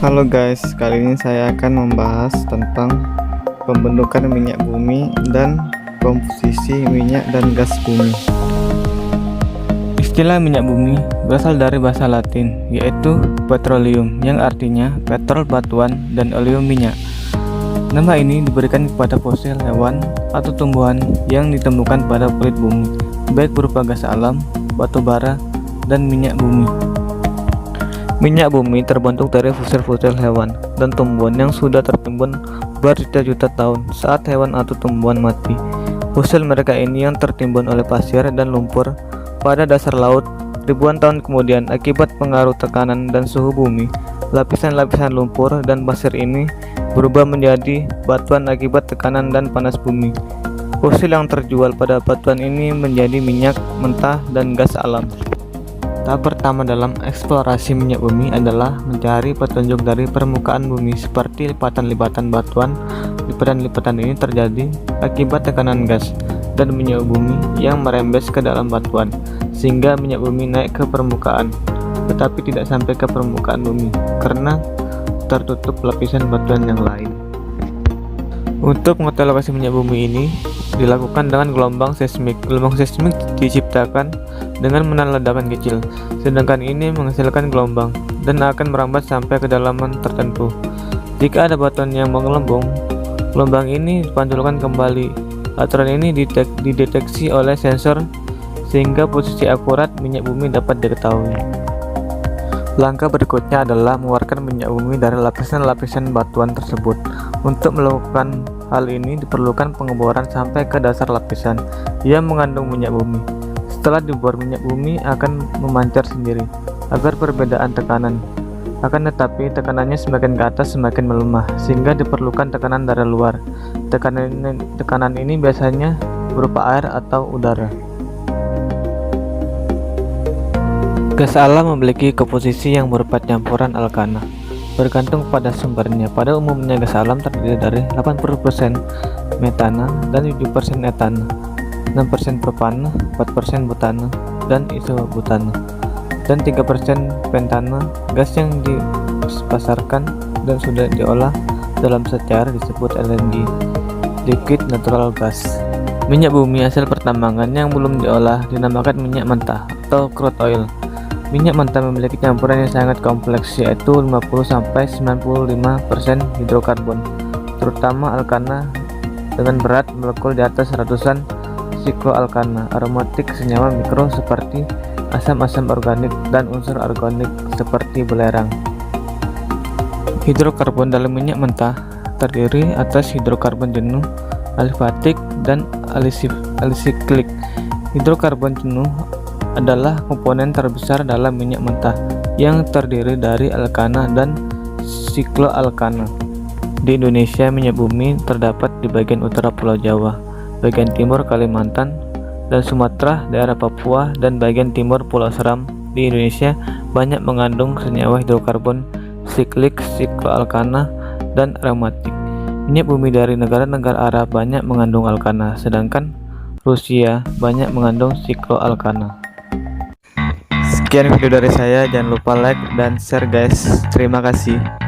Halo guys, kali ini saya akan membahas tentang pembentukan minyak bumi dan komposisi minyak dan gas bumi. Istilah minyak bumi berasal dari bahasa Latin, yaitu petroleum, yang artinya petrol batuan dan oleum minyak. Nama ini diberikan kepada fosil hewan atau tumbuhan yang ditemukan pada kulit bumi, baik berupa gas alam, batu bara, dan minyak bumi. Minyak bumi terbentuk dari fosil-fosil hewan dan tumbuhan yang sudah tertimbun berjuta-juta tahun saat hewan atau tumbuhan mati. Fosil mereka ini yang tertimbun oleh pasir dan lumpur pada dasar laut ribuan tahun kemudian akibat pengaruh tekanan dan suhu bumi. Lapisan-lapisan lumpur dan pasir ini berubah menjadi batuan akibat tekanan dan panas bumi. Fosil yang terjual pada batuan ini menjadi minyak mentah dan gas alam. Tahap pertama dalam eksplorasi minyak bumi adalah mencari petunjuk dari permukaan bumi seperti lipatan-lipatan batuan. Lipatan-lipatan ini terjadi akibat tekanan gas dan minyak bumi yang merembes ke dalam batuan, sehingga minyak bumi naik ke permukaan, tetapi tidak sampai ke permukaan bumi karena tertutup lapisan batuan yang lain. Untuk mengetahui lokasi minyak bumi ini dilakukan dengan gelombang seismik. Gelombang seismik diciptakan dengan menahan ledakan kecil, sedangkan ini menghasilkan gelombang dan akan merambat sampai kedalaman tertentu. Jika ada batuan yang menggelembung, gelombang ini dipantulkan kembali. Aturan ini dideteksi oleh sensor sehingga posisi akurat minyak bumi dapat diketahui. Langkah berikutnya adalah mengeluarkan minyak bumi dari lapisan-lapisan batuan tersebut. Untuk melakukan hal ini diperlukan pengeboran sampai ke dasar lapisan yang mengandung minyak bumi. Setelah dibor, minyak bumi akan memancar sendiri agar perbedaan tekanan. Akan tetapi tekanannya semakin ke atas semakin melemah, sehingga diperlukan tekanan dari luar. Tekanan ini biasanya berupa air atau udara. Gas alam memiliki komposisi yang berupa campuran alkana, bergantung pada sumbernya. Pada umumnya gas alam terdiri dari 80% metana dan 7% etana, 6% propana, 4% butana dan isobutana, dan 3% pentana. Gas yang dipasarkan dan sudah diolah dalam secara disebut LNG, liquid natural gas. Minyak bumi hasil pertambangan yang belum diolah dinamakan minyak mentah atau crude oil. Minyak mentah memiliki campuran yang sangat kompleks, yaitu 50-95% hidrokarbon, terutama alkana dengan berat molekul di atas ratusan sikloalkana, aromatik senyawa mikro seperti asam-asam organik dan unsur organik seperti belerang. Hidrokarbon dalam minyak mentah terdiri atas hidrokarbon jenuh, alifatik, dan alisiklik. Hidrokarbon jenuh adalah komponen terbesar dalam minyak mentah yang terdiri dari alkana dan sikloalkana. Di Indonesia, minyak bumi terdapat di bagian utara Pulau Jawa, bagian timur Kalimantan dan Sumatera, daerah Papua, dan bagian timur Pulau Seram. Di Indonesia banyak mengandung senyawa hidrokarbon siklik, sikloalkana, dan aromatik. Minyak bumi dari negara-negara Arab banyak mengandung alkana, sedangkan Rusia banyak mengandung sikloalkana. Sekian video dari saya, jangan lupa like dan share guys. Terima kasih.